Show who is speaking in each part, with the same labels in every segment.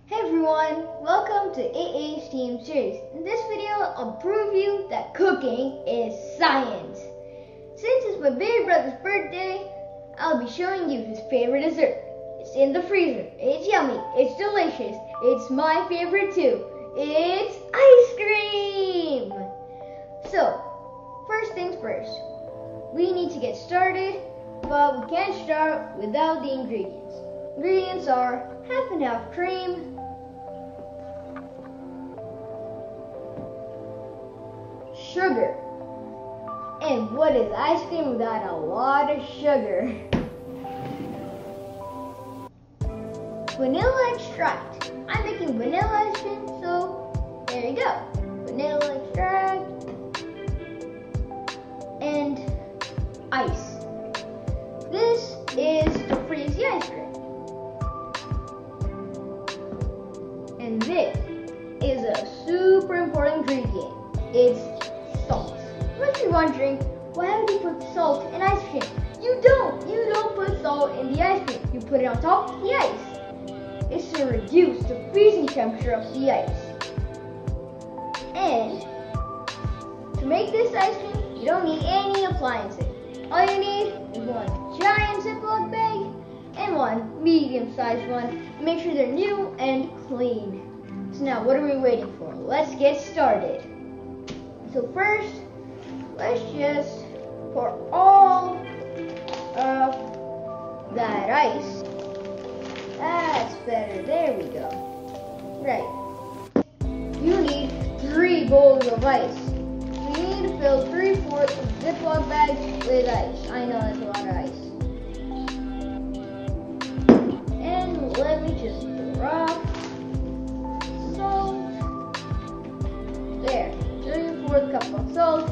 Speaker 1: Hey everyone, welcome to AA's Team Series. In this video, I'll prove you that cooking is science. Since it's my big brother's birthday, I'll be showing you his favorite dessert. It's in the freezer, it's yummy, it's delicious, it's my favorite too. It's ice cream! So, first things first, we need to get started, but we can't start without the ingredients. Ingredients are half and half cream, sugar. And what is ice cream without a lot of sugar? Vanilla extract. I'm making vanilla ice cream, so there you go. Vanilla extract and ice. This is to freeze the ice cream. And this is a super important ingredient. It's salt. You might be wondering, why would you put salt in ice cream? You don't put salt in the ice cream. You put it on top of the ice. It's to reduce the freezing temperature of the ice. And to make this ice cream, you don't need any appliances. All you need is one giant Ziploc bag and one medium-sized one. Make sure they're new and clean. So now, what are we waiting for? Let's get started. So first, let's just pour all of that ice. That's better. There we go. Right. You need 3 bowls of ice. So you need to fill 3/4 of Ziploc bags with ice. I know that's a lot of ice. And let me just drop salt. There. 3/4 cup of salt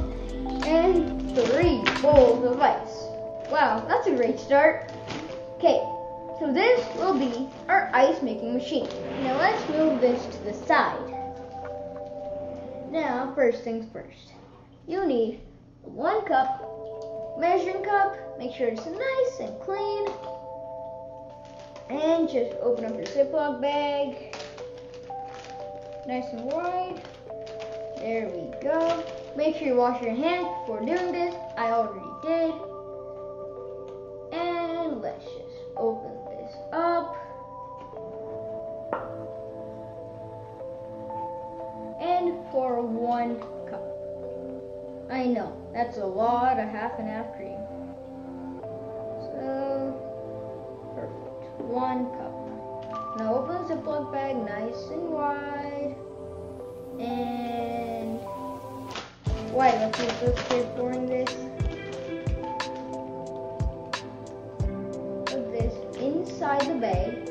Speaker 1: and 3 bowls of ice. Wow, that's a great start. Okay, so this will be our ice making machine. Now let's move this to the side. Now, first things first. You'll need 1 cup measuring cup. Make sure it's nice and clean. And just open up your Ziploc bag. Nice and wide. There we go. Make sure you wash your hands before doing this. I already did. And let's just open this up. And pour 1 cup. I know, that's a lot of half and half cream. So, perfect. 1 cup. Now open the Ziploc bag nice and wide. And why let's use this for pouring this. Put this inside the bag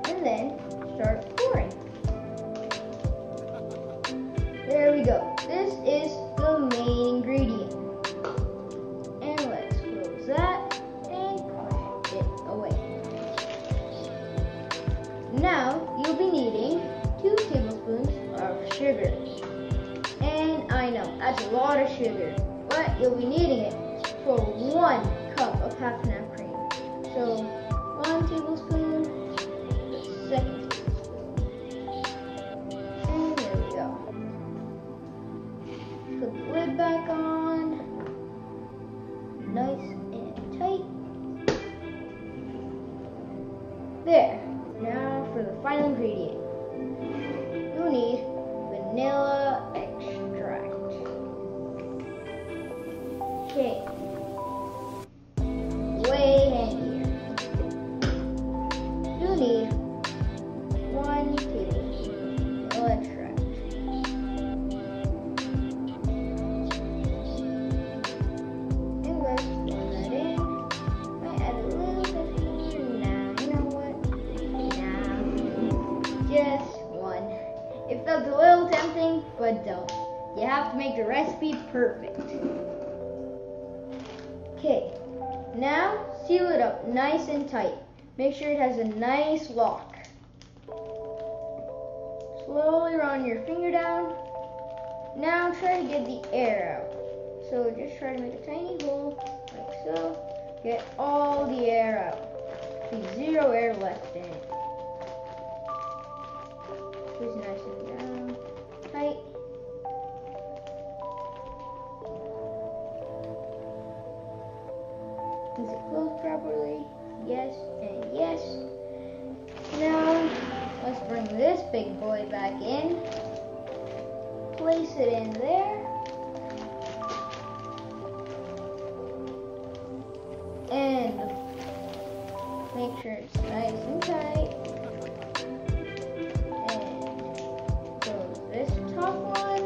Speaker 1: and then start pouring. There we go. This is the main ingredient. And let's close that and push it away. Now you'll be needing 2 tablespoons of sugar. And I know, that's a lot of sugar, but you'll be needing it for 1 cup of half and half cream. So 1 tablespoon, the second tablespoon. And there we go. Put the lid back on, nice and tight. There. Now for the final ingredient. You'll need vanilla extract. Okay. Way handier. You'll need 1 tablespoon vanilla extract. And let's pour that in. Might add a little bit more. Now, you know what? Just 1. It felt a little tempting, but don't. You have to make the recipe perfect. Okay, now seal it up nice and tight. Make sure it has a nice lock. Slowly run your finger down. Now try to get the air out. So just try to make a tiny hole, like so. Get all the air out. Leave 0 air left in it. Just nice and down, tight. Is it closed properly? Yes and yes. Now, let's bring this big boy back in. Place it in there. And make sure it's nice and tight. And close this top one.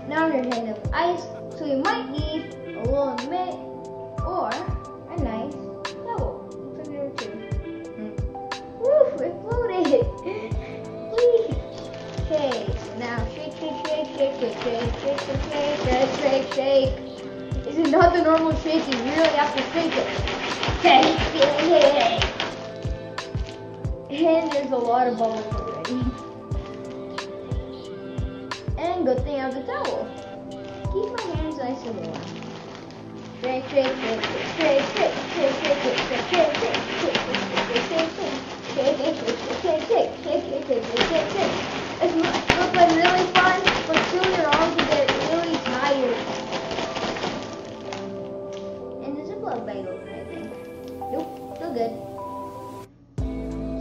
Speaker 1: Now you're handing of ice, so you might need a little mitt or a nice towel. Looks like there were two. Woo, it floated. Please. Okay, so now shake, shake, shake, shake, shake, shake, shake, shake, shake, shake, shake. This is not the normal shaking. You really have to shake it. Shake, shake, shake. And there's a lot of bubbles already. And good thing I have the towel. Keep my hands nice and warm. Shake, shake, shake, shake, shake, shake, shake, shake, shake, shake, shake, shake. It looks like really fun, but soon your arms will get really tired. And the Ziploc bag open, I think. Nope, still good.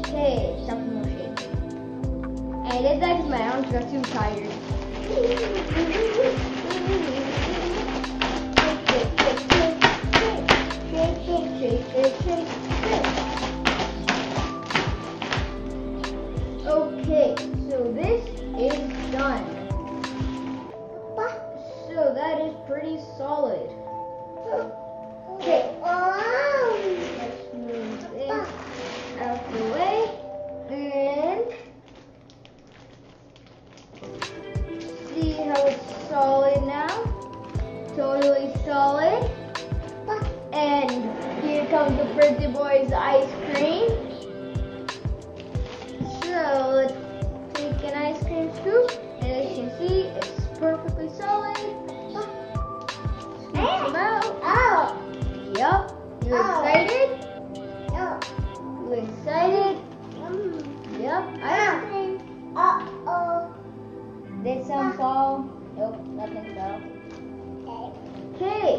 Speaker 1: Okay, stop the more shaking. And I did that because my arms got too tired. Okay, so this is done. So that is pretty solid. Okay, let's move this out the way and see how it's solid now. Totally solid. And here comes the pretty boy's ice cream. So let's take an ice cream scoop, and as you can see, it's perfectly solid. Scoop them out. Yup. You excited? You excited? Yup. Ice cream. Did some fall? Nope, nothing fell. Okay.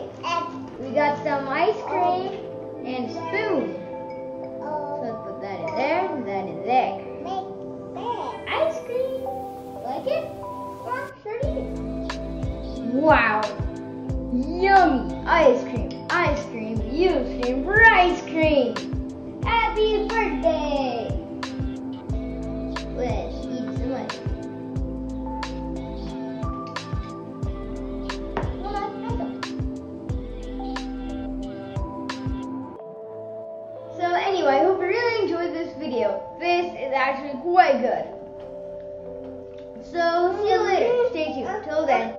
Speaker 1: We got some ice cream and a spoon. So let's put that in there and that in there. Ice cream. Like it? Yeah, sure do. Wow. Yummy. Ice cream. Ice cream. Use cream for ice cream. Happy birthday. Let's eat some ice cream. So anyway, I hope you really enjoyed this video. This is actually quite good. So see you later. Stay tuned. Till then.